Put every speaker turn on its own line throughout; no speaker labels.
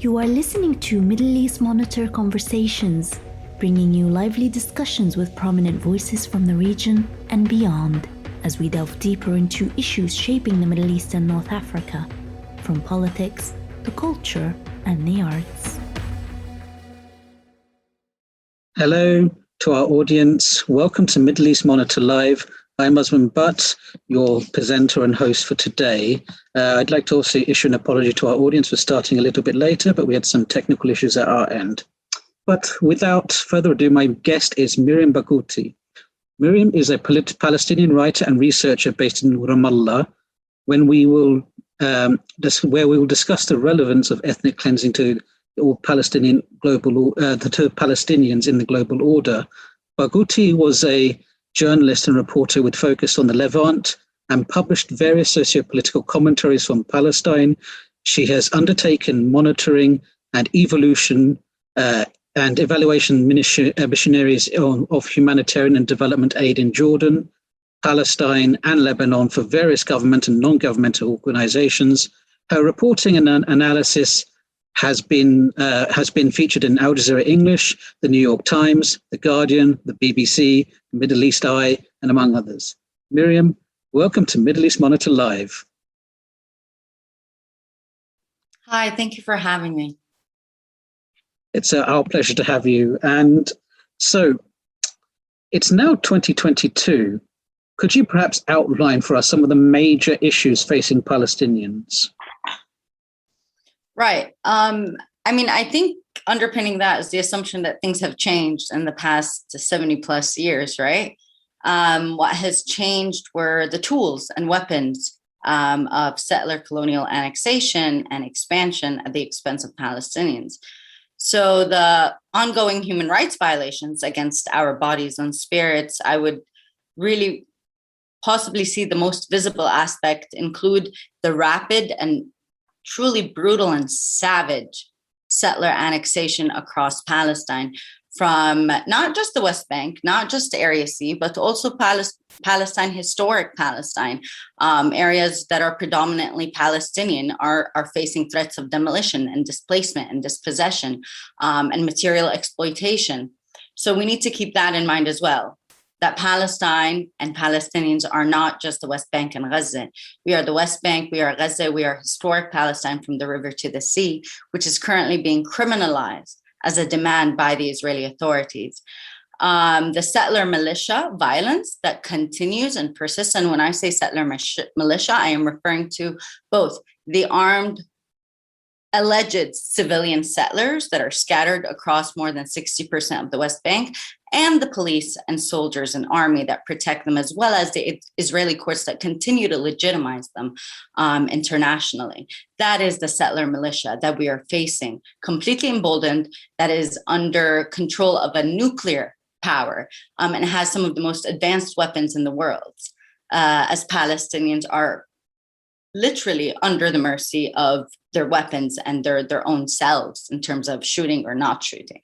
You are listening to Middle East Monitor Conversations, bringing you lively discussions with prominent voices from the region and beyond, as we delve deeper into issues shaping the Middle East and North Africa, from politics to culture and the arts.
Hello to our audience. Welcome to Middle East Monitor Live. I'm Usman Butt, your presenter and host for today. I'd like to also issue an apology to our audience for starting a little bit later, but we had some technical issues at our end. But without further ado, my guest is Mariam Barghouti. Mariam is a Palestinian writer and researcher based in Ramallah, where we will discuss the relevance of ethnic cleansing to all Palestinian to Palestinians in the global order. Barghouti was a journalist and reporter with focus on the Levant and published various sociopolitical commentaries from Palestine. She has undertaken monitoring and evolution and evaluation missionaries of humanitarian and development aid in Jordan, Palestine and Lebanon for various government and non-governmental organizations. Her reporting and analysis has been featured in Jazeera English, the New York Times, the Guardian, the BBC, Middle East Eye, and among others. Mariam, welcome to Middle East Monitor Live.
Hi, thank you for having me.
It's our pleasure to have you. And so it's now 2022. Could you perhaps outline for us some of the major issues facing Palestinians?
Right. I think underpinning that is the assumption that things have changed in the past 70 plus years, right? What has changed were the tools and weapons of settler colonial annexation and expansion at the expense of Palestinians. So the ongoing human rights violations against our bodies and spirits, I would really possibly see the most visible aspect include the rapid and truly brutal and savage settler annexation across Palestine from not just the West Bank, not just Area C, but also Palestine, historic Palestine. Areas that are predominantly Palestinian are facing threats of demolition and displacement and dispossession and material exploitation. So we need to keep that in mind as well, that Palestine and Palestinians are not just the West Bank and Gaza. We are the West Bank, we are Gaza, we are historic Palestine from the river to the sea, which is currently being criminalized as a demand by the Israeli authorities. The settler militia violence that continues and persists, and when I say settler militia, I am referring to both the armed alleged civilian settlers that are scattered across more than 60% of the West Bank, and the police and soldiers and army that protect them, as well as the Israeli courts that continue to legitimize them internationally. That is the settler militia that we are facing, completely emboldened, that is under control of a nuclear power and has some of the most advanced weapons in the world, as Palestinians are literally under the mercy of their weapons and their own selves in terms of shooting or not shooting.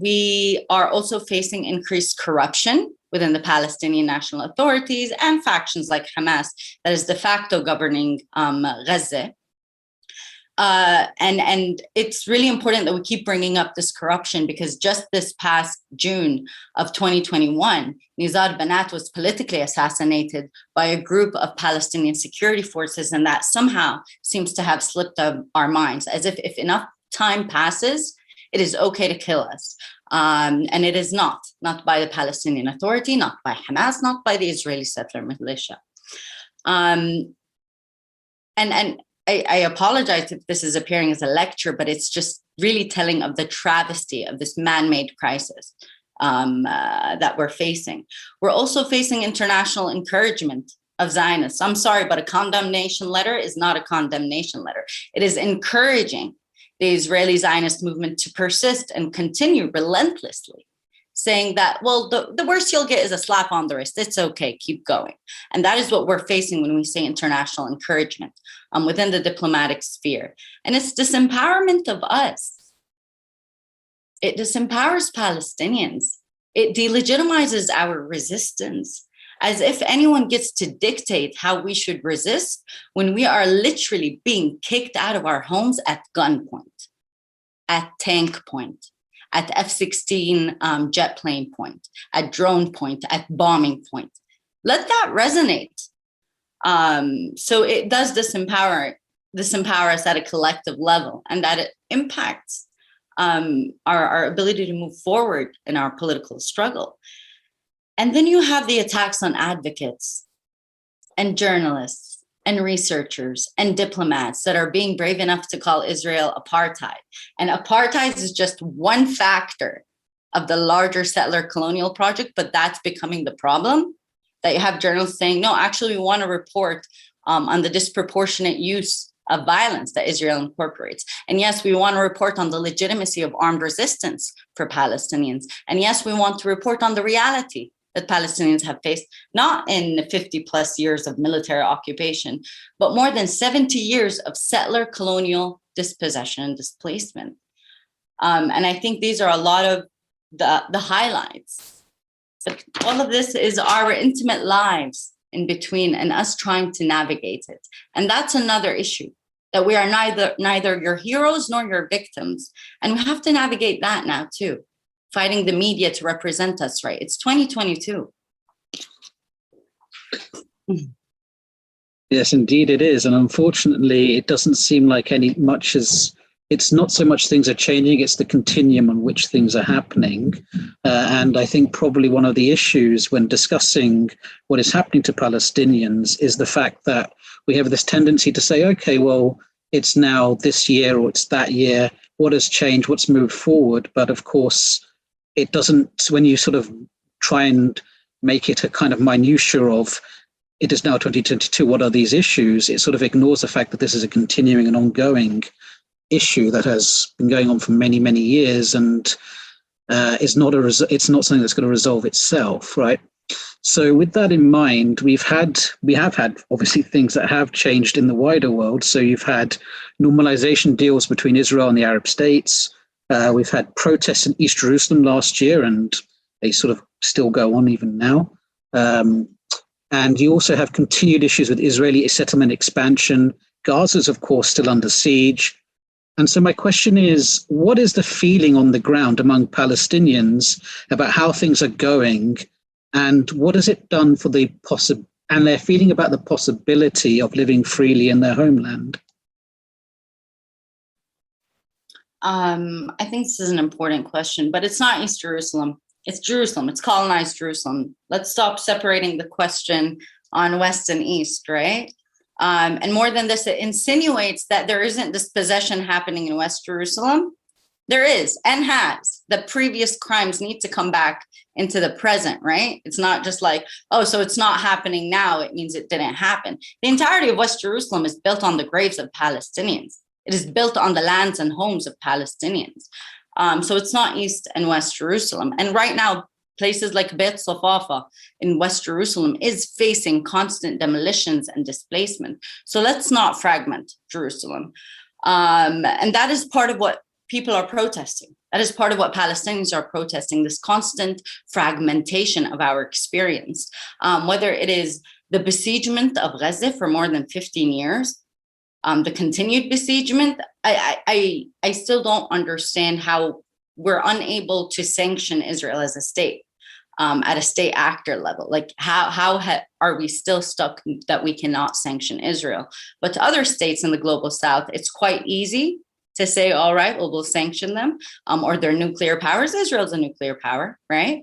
We are also facing increased corruption within the Palestinian national authorities and factions like Hamas that is de facto governing Gaza. And it's really important that we keep bringing up this corruption, because just this past June of 2021, Nizar Banat was politically assassinated by a group of Palestinian security forces, and that somehow seems to have slipped our minds, as if enough time passes, it is okay to kill us. And it is not by the Palestinian Authority, not by Hamas, not by the Israeli settler militia. And I apologize if this is appearing as a lecture, but it's just really telling of the travesty of this man-made crisis that we're facing. We're also facing international encouragement of Zionists. I'm sorry, but a condemnation letter is not a condemnation letter. It is encouraging the Israeli Zionist movement to persist and continue relentlessly, saying that, well, the worst you'll get is a slap on the wrist. It's okay, keep going. And that is what we're facing when we say international encouragement within the diplomatic sphere. And it's disempowerment of us. It disempowers Palestinians. It delegitimizes our resistance. as if anyone gets to dictate how we should resist when we are literally being kicked out of our homes at gunpoint, at tank point, at F-16 jet plane point, at drone point, at bombing point. Let that resonate. So it does disempower us at a collective level, and that it impacts our ability to move forward in our political struggle. And then you have the attacks on advocates and journalists and researchers and diplomats that are being brave enough to call Israel apartheid. And apartheid is just one factor of the larger settler colonial project, but that's becoming the problem. That you have journalists saying, no, actually, we want to report on the disproportionate use of violence that Israel incorporates. And yes, we want to report on the legitimacy of armed resistance for Palestinians. And yes, we want to report on the reality that Palestinians have faced, not in 50 plus years of military occupation, but more than 70 years of settler colonial dispossession and displacement. And I think these are a lot of the highlights. But all of this is our intimate lives in between and us trying to navigate it. And that's another issue, that we are neither your heroes nor your victims. And we have to navigate that now too, fighting the media to represent us right. It's 2022.
Yes, indeed it is. And unfortunately, it doesn't seem like it's not so much things are changing, it's the continuum on which things are happening. And I think probably one of the issues when discussing what is happening to Palestinians is the fact that we have this tendency to say, okay, well, it's now this year or it's that year. What has changed? What's moved forward? But of course, it doesn't, when you sort of try and make it a kind of minutiae of it is now 2022, what are these issues? It sort of ignores the fact that this is a continuing and ongoing issue that has been going on for many, many years, and it's not something that's going to resolve itself, right? So with that in mind, we have had obviously things that have changed in the wider world. So you've had normalization deals between Israel and the Arab states. We've had protests in East Jerusalem last year, and they sort of still go on even now. And you also have continued issues with Israeli settlement expansion. Gaza's, of course, still under siege. And so my question is, what is the feeling on the ground among Palestinians about how things are going? And what has it done for and their feeling about the possibility of living freely in their homeland?
I think this is an important question, but it's not East Jerusalem. It's Jerusalem. It's colonized Jerusalem. Let's stop separating the question on West and East, right? And more than this, it insinuates that there isn't dispossession happening in West Jerusalem. There is and has. The previous crimes need to come back into the present, right? It's not just like, oh, so it's not happening now. It means it didn't happen. The entirety of West Jerusalem is built on the graves of Palestinians. It is built on the lands and homes of Palestinians. So it's not East and West Jerusalem. And right now, places like Beit Safafa in West Jerusalem is facing constant demolitions and displacement. So let's not fragment Jerusalem. And that is part of what people are protesting. That is part of what Palestinians are protesting, this constant fragmentation of our experience. Whether it is the besiegement of Gaza for more than 15 years, the continued besiegement, I still don't understand how we're unable to sanction Israel as a state, at a state actor level. Like how are we still stuck that we cannot sanction Israel? But to other states in the global south, it's quite easy to say, all right, well, we'll sanction them, or their nuclear powers. Israel's a nuclear power, right?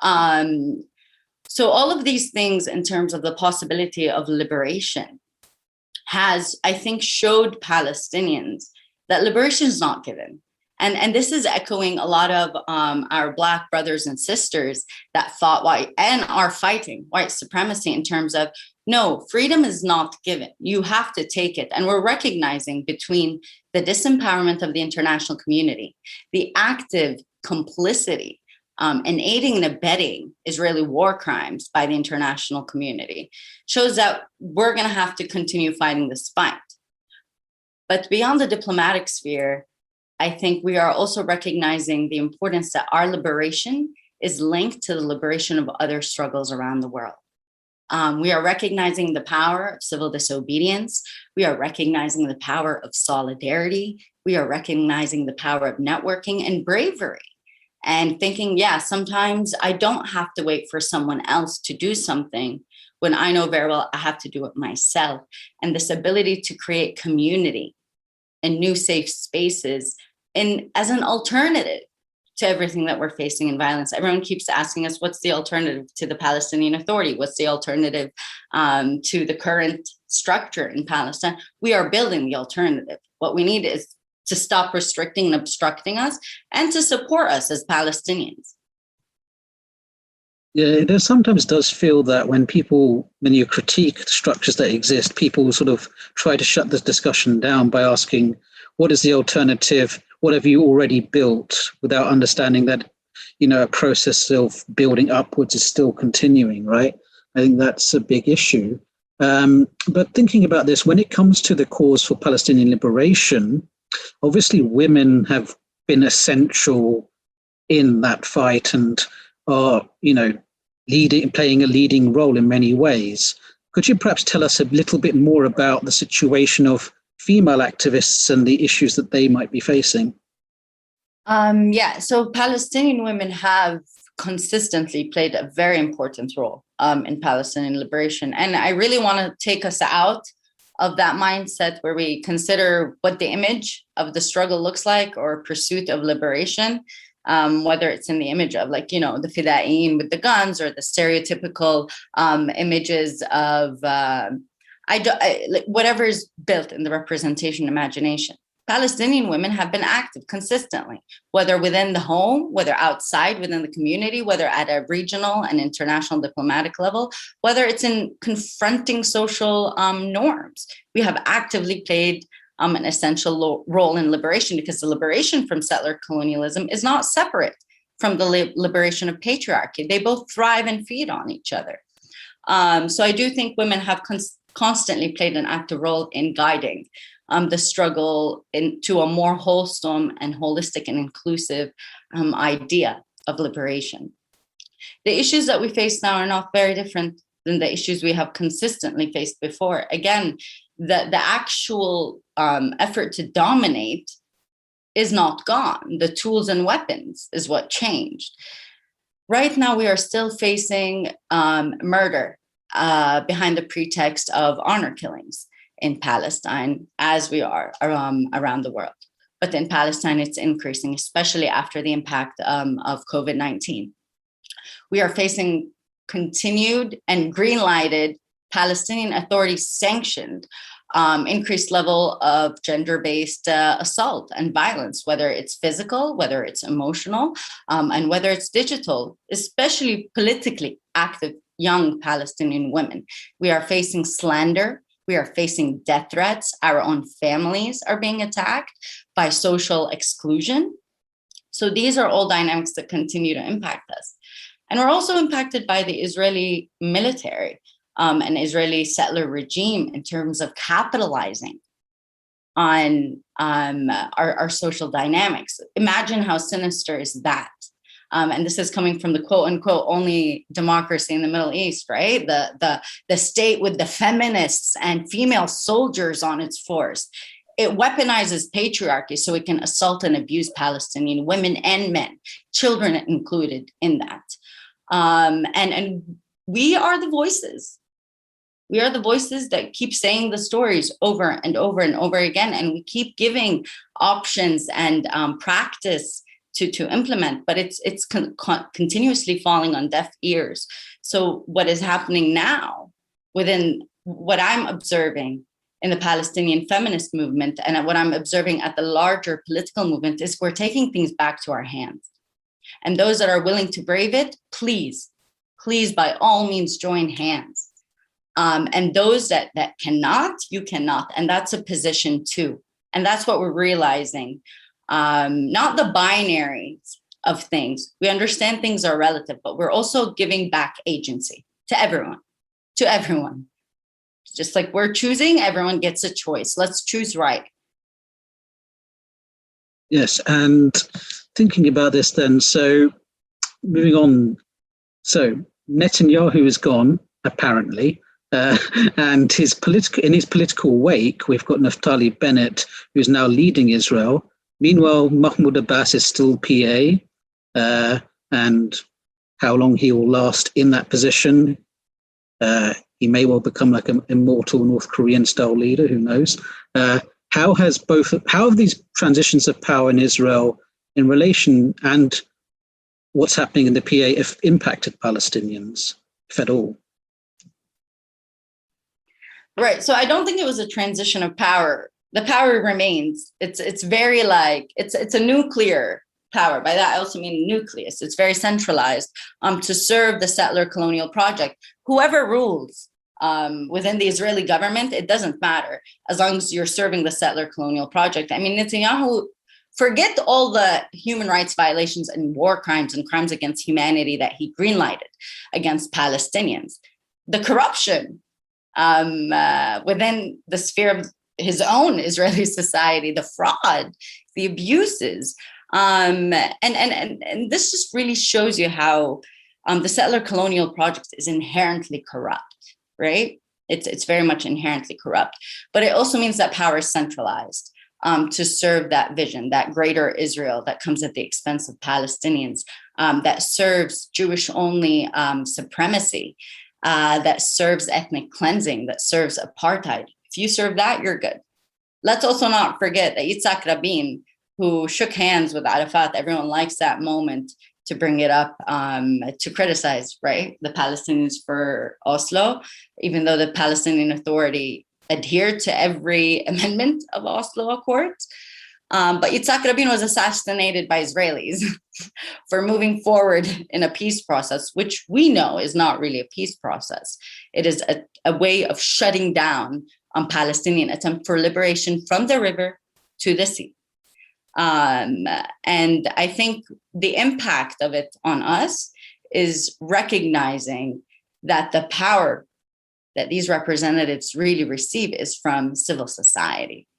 So all of these things in terms of the possibility of liberation has, I think, showed Palestinians that liberation is not given. And this is echoing a lot of our Black brothers and sisters that fought white and are fighting white supremacy in terms of, no, freedom is not given. You have to take it. And we're recognizing between the disempowerment of the international community, the active complicity and aiding and abetting Israeli war crimes by the international community shows that we're going to have to continue fighting this fight. But beyond the diplomatic sphere, I think we are also recognizing the importance that our liberation is linked to the liberation of other struggles around the world. We are recognizing the power of civil disobedience. We are recognizing the power of solidarity. We are recognizing the power of networking and bravery. And thinking, yeah, sometimes I don't have to wait for someone else to do something when I know very well I have to do it myself. And this ability to create community and new safe spaces as an alternative to everything that we're facing in violence. Everyone keeps asking us, what's the alternative to the Palestinian Authority? What's the alternative to the current structure in Palestine? We are building the alternative. What we need is to stop restricting and obstructing us and to support us as Palestinians.
Yeah, it sometimes does feel that when you critique the structures that exist, people sort of try to shut this discussion down by asking, what is the alternative? What have you already built, without understanding that, a process of building upwards is still continuing, right? I think that's a big issue. But thinking about this, when it comes to the cause for Palestinian liberation, obviously women have been essential in that fight and are, playing a leading role in many ways. Could you perhaps tell us a little bit more about the situation of female activists and the issues that they might be facing?
So Palestinian women have consistently played a very important role in Palestinian liberation. And I really want to take us out of that mindset where we consider what the image of the struggle looks like or pursuit of liberation, whether it's in the image of the fida'in with the guns or the stereotypical images of whatever is built in the representation imagination. Palestinian women have been active consistently, whether within the home, whether outside within the community, whether at a regional and international diplomatic level, whether it's in confronting social norms. We have actively played an essential role in liberation, because the liberation from settler colonialism is not separate from the liberation of patriarchy. They both thrive and feed on each other. So I do think women have constantly played an active role in guiding the struggle into a more wholesome and holistic and inclusive idea of liberation. The issues that we face now are not very different than the issues we have consistently faced before. Again, the actual effort to dominate is not gone. The tools and weapons is what changed. Right now, we are still facing murder behind the pretext of honor killings in Palestine, as we are around the world. But in Palestine, it's increasing, especially after the impact of COVID-19. We are facing continued and green-lighted Palestinian Authority sanctioned increased level of gender-based assault and violence, whether it's physical, whether it's emotional, and whether it's digital, especially politically active young Palestinian women. We are facing slander. We are facing death threats. Our own families are being attacked by social exclusion. So these are all dynamics that continue to impact us. And we're also impacted by the Israeli military and Israeli settler regime in terms of capitalizing on our social dynamics. Imagine how sinister is that. And this is coming from the quote unquote only democracy in the Middle East, right? The state with the feminists and female soldiers on its force. It weaponizes patriarchy so it can assault and abuse Palestinian women and men, children included in that. And we are the voices. We are the voices that keep saying the stories over and over and over again. And we keep giving options and practice to implement, but it's continuously falling on deaf ears. So what is happening now within what I'm observing in the Palestinian feminist movement and what I'm observing at the larger political movement is we're taking things back to our hands. And those that are willing to brave it, please, by all means, join hands. And those that cannot, you cannot. And that's a position too. And that's what we're realizing. Not the binaries of things. We understand things are relative, but we're also giving back agency to everyone. Just like we're choosing, everyone gets a choice. Let's choose right.
Yes, and thinking about this then, so moving on, so Netanyahu is gone. apparently. And in his political wake, we've got Naftali Bennett, who's now leading Israel. Meanwhile, Mahmoud Abbas is still PA, and how long he will last in that position. He may well become like an immortal North Korean style leader, who knows? How have these transitions of power in Israel in relation and what's happening in the PA impacted Palestinians, if at all?
Right. So I don't think it was a transition of power. The power remains. It's very like it's a nuclear power. By that I also mean nucleus. It's very centralized to serve the settler colonial project. Whoever rules within the Israeli government, it doesn't matter as long as you're serving the settler colonial project. I mean, Netanyahu, forget all the human rights violations and war crimes and crimes against humanity that he greenlighted against Palestinians. The corruption within the sphere of his own Israeli society, the fraud, the abuses, and this just really shows you how the settler colonial project is inherently corrupt, right? It's very much inherently corrupt, but it also means that power is centralized to serve that vision, that greater Israel that comes at the expense of Palestinians, that serves Jewish-only supremacy, that serves ethnic cleansing, that serves apartheid. If you serve that, you're good. Let's also not forget that Yitzhak Rabin, who shook hands with Arafat, everyone likes that moment to bring it up, to criticize, right, the Palestinians for Oslo, even though the Palestinian Authority adhered to every amendment of Oslo Accords. But Yitzhak Rabin was assassinated by Israelis for moving forward in a peace process, which we know is not really a peace process. It is a way of shutting down on Palestinian attempt for liberation from the river to the sea. And I think the impact of it on us is recognizing that the power that these representatives really receive is from civil society.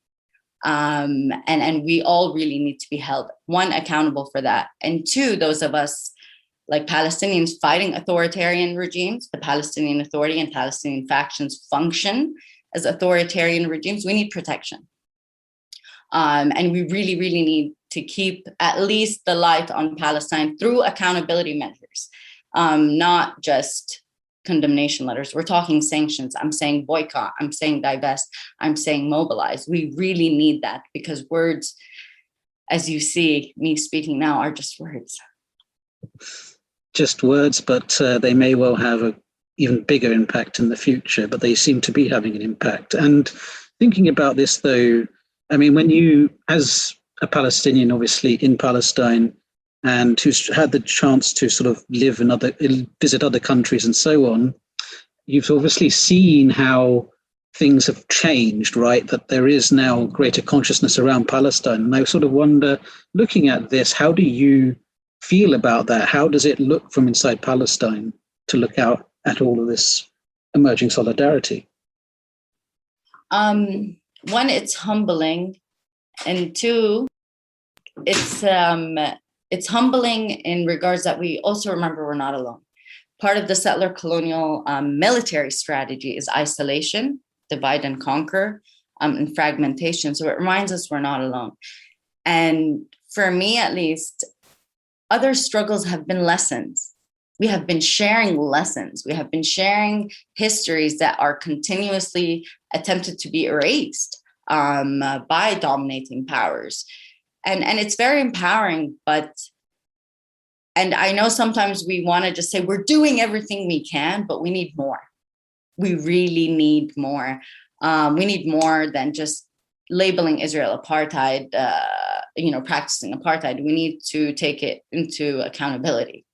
And we all really need to be held, one, accountable for that, and two, those of us like Palestinians fighting authoritarian regimes, the Palestinian Authority and Palestinian factions function as authoritarian regimes, we need protection. And we really, really need to keep at least the light on Palestine through accountability measures, not just condemnation letters. We're talking sanctions. I'm saying boycott. I'm saying divest. I'm saying mobilize. We really need that because words, as you see me speaking now, are just words.
Just words, but they may well have an even bigger impact in the future, but they seem to be having an impact. And thinking about this, though, I mean, when you, as a Palestinian, obviously in Palestine, and who's had the chance to sort of visit other countries and so on, you've obviously seen how things have changed, right? That there is now greater consciousness around Palestine. And I sort of wonder, looking at this, how do you feel about that? How does it look from inside Palestine to look out at all of this emerging solidarity?
One, it's humbling, and two, it's humbling in regards that we also remember we're not alone. Part of the settler colonial military strategy is isolation, divide and conquer, and fragmentation. So it reminds us we're not alone. And for me, at least, other struggles have been lessons. We have been sharing lessons. We have been sharing histories that are continuously attempted to be erased by dominating powers. And it's very empowering, and I know sometimes we want to just say we're doing everything we can, but we need more. We really need more. We need more than just labeling Israel apartheid, practicing apartheid. We need to take it into accountability.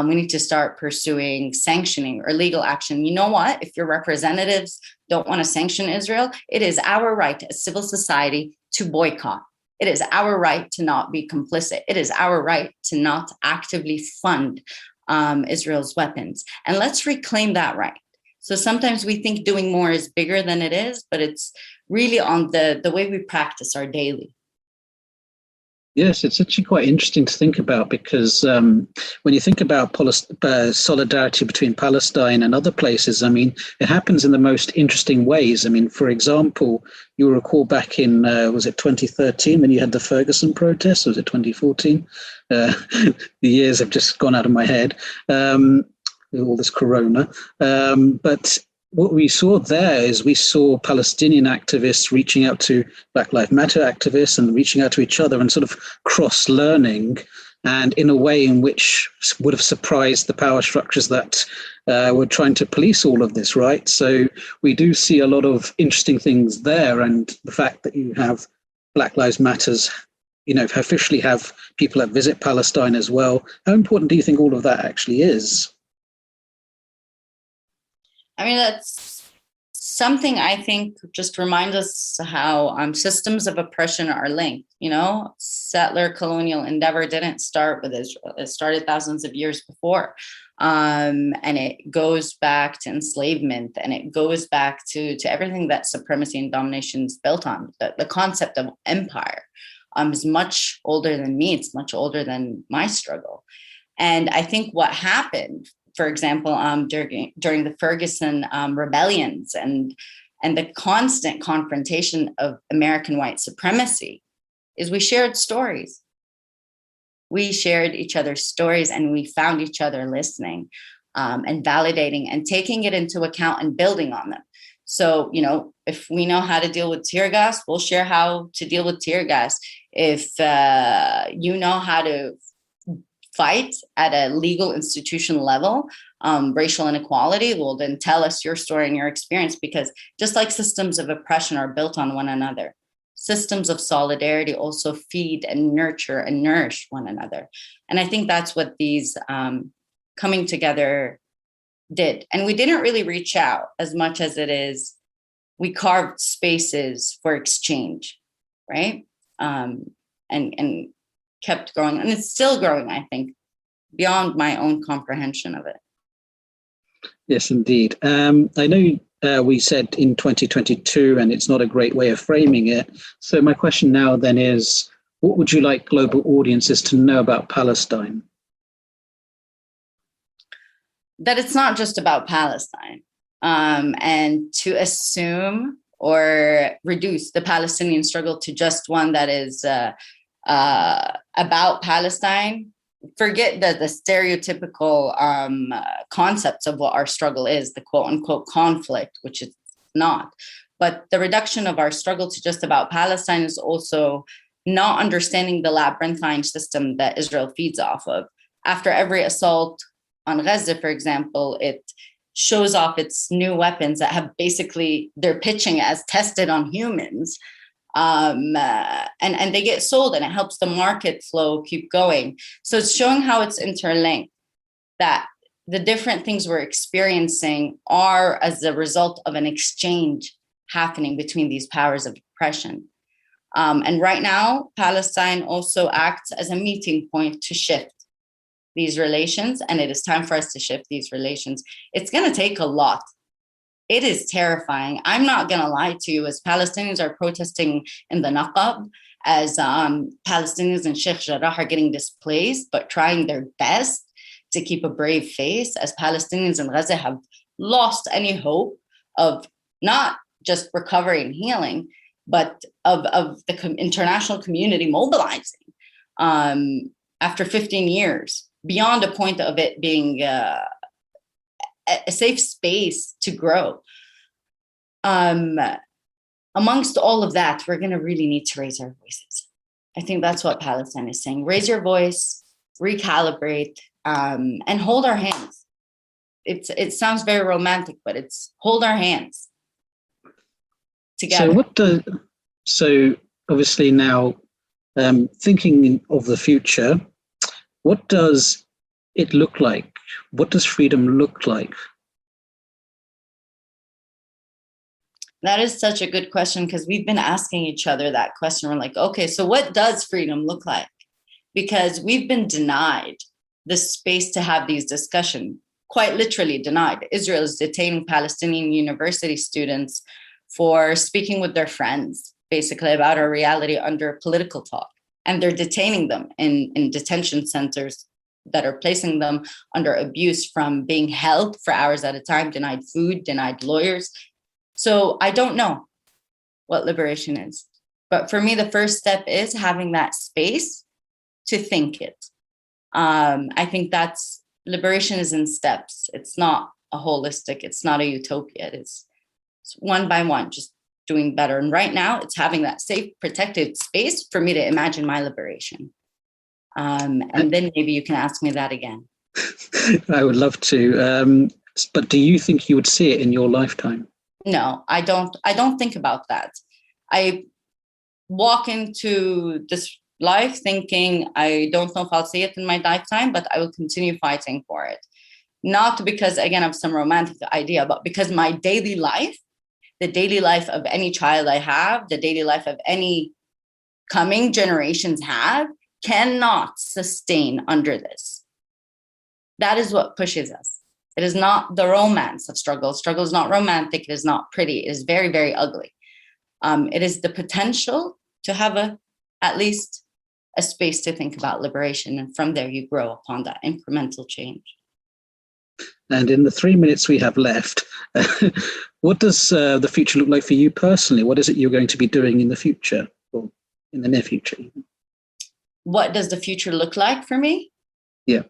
We need to start pursuing sanctioning or legal action. You know what? If your representatives don't want to sanction Israel, it is our right as civil society to boycott. It is our right to not be complicit. It is our right to not actively fund Israel's weapons. And let's reclaim that right. So sometimes we think doing more is bigger than it is, but it's really on the way we practice our daily.
Yes, it's actually quite interesting to think about because when you think about solidarity between Palestine and other places, I mean, it happens in the most interesting ways. I mean, for example, you'll recall back in, was it 2013 when you had the Ferguson protests, or was it 2014? The years have just gone out of my head with all this corona. But what we saw there is we saw Palestinian activists reaching out to Black Lives Matter activists and reaching out to each other and sort of cross-learning, and in a way in which would have surprised the power structures that were trying to police all of this, right? So we do see a lot of interesting things there, and the fact that you have Black Lives Matters, officially have people that visit Palestine as well. How important do you think all of that actually is?
I mean, that's something I think just reminds us how systems of oppression are linked. Settler colonial endeavor didn't start with Israel. It started thousands of years before. And it goes back to enslavement, and it goes back to everything that supremacy and domination is built on. The concept of empire is much older than me. It's much older than my struggle. And I think what happened, for example, during the Ferguson rebellions and the constant confrontation of American white supremacy, is we shared stories. We shared each other's stories, and we found each other listening and validating and taking it into account and building on them. So, if we know how to deal with tear gas, we'll share how to deal with tear gas. If you know how to fight at a legal institution level, racial inequality, well, then tell us your story and your experience, because just like systems of oppression are built on one another, systems of solidarity also feed and nurture and nourish one another. And I think that's what these coming together did. And we didn't really reach out as much as it is, we carved spaces for exchange, right? And kept growing, and it's still growing, I think, beyond my own comprehension of it.
Yes, indeed. I know we said in 2022, and it's not a great way of framing it. So my question now then is, what would you like global audiences to know about Palestine?
That it's not just about Palestine, and to assume or reduce the Palestinian struggle to just one that is about Palestine. Forget the stereotypical concepts of what our struggle is, the quote unquote conflict, which it's not. But the reduction of our struggle to just about Palestine is also not understanding the labyrinthine system that Israel feeds off of. After every assault on Gaza, for example, it shows off its new weapons that have basically, they're pitching as tested on humans. And they get sold, and it helps the market flow keep going. So it's showing how it's interlinked, that the different things we're experiencing are as a result of an exchange happening between these powers of oppression. And right now, Palestine also acts as a meeting point to shift these relations, and it is time for us to shift these relations. It's going to take a lot. It is terrifying. I'm not going to lie to you. As Palestinians are protesting in the Naqab, as Palestinians in Sheikh Jarrah are getting displaced, but trying their best to keep a brave face, as Palestinians in Gaza have lost any hope of not just recovery and healing, but of the international community mobilizing after 15 years, beyond a point of it being a safe space to grow. Amongst all of that, we're going to really need to raise our voices. I think that's what Palestine is saying. Raise your voice, recalibrate, and hold our hands. It sounds very romantic, but it's hold our hands together.
So obviously now, thinking of the future, what does it look like? What does freedom look like?
That is such a good question, because we've been asking each other that question. We're like, okay, so what does freedom look like? Because we've been denied the space to have these discussions, quite literally denied. Israel is detaining Palestinian university students for speaking with their friends, basically about our reality under political talk. and they're detaining them in detention centers that are placing them under abuse, from being held for hours at a time, denied food, denied lawyers. So I don't know what liberation is. But for me, the first step is having that space to think it. I think that's liberation is in steps. It's not a holistic, it's not a utopia. It's one by one, just doing better. And right now it's having that safe, protected space for me to imagine my liberation. And then maybe you can ask me that again.
I would love to. But do you think you would see it in your lifetime?
No, I don't think about that. I walk into this life thinking, I don't know if I'll see it in my lifetime, but I will continue fighting for it. Not because, again, of some romantic idea, but because my daily life, the daily life of any child I have, the daily life of any coming generations have, cannot sustain under this. That is what pushes us. It is not the romance of struggle. Struggle is not romantic. It is not pretty. It is very, very ugly. It is the potential to have at least a space to think about liberation. And from there, you grow upon that incremental change.
And in the 3 minutes we have left, what does the future look like for you personally? What is it you're going to be doing in the future, or in the near future?
What does the future look like for me?
Yeah.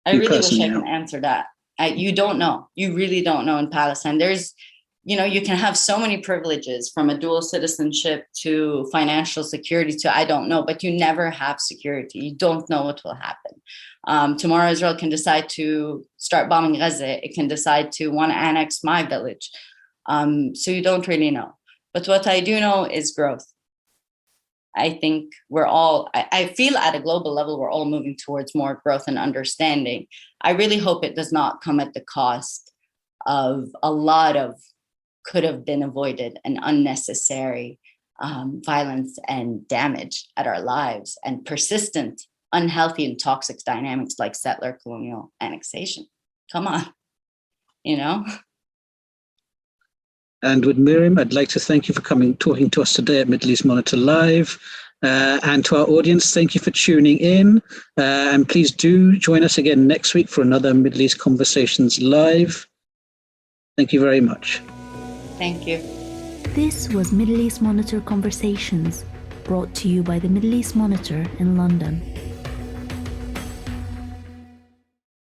I really wish I can answer that. You don't know. You really don't know in Palestine. There's, you can have so many privileges, from a dual citizenship to financial security to I don't know, but you never have security. You don't know what will happen. Tomorrow, Israel can decide to start bombing Gaza. It can decide to want to annex my village. So you don't really know. But what I do know is growth. I think I feel at a global level, we're all moving towards more growth and understanding. I really hope it does not come at the cost of a lot of could have been avoided and unnecessary violence and damage at our lives, and persistent, unhealthy and toxic dynamics like settler colonial annexation. Come on,
And with Miriam, I'd like to thank you for talking to us today at Middle East Monitor Live. And to our audience, thank you for tuning in. And please do join us again next week for another Middle East Conversations Live. Thank you very much.
Thank you.
This was Middle East Monitor Conversations, brought to you by the Middle East Monitor in London.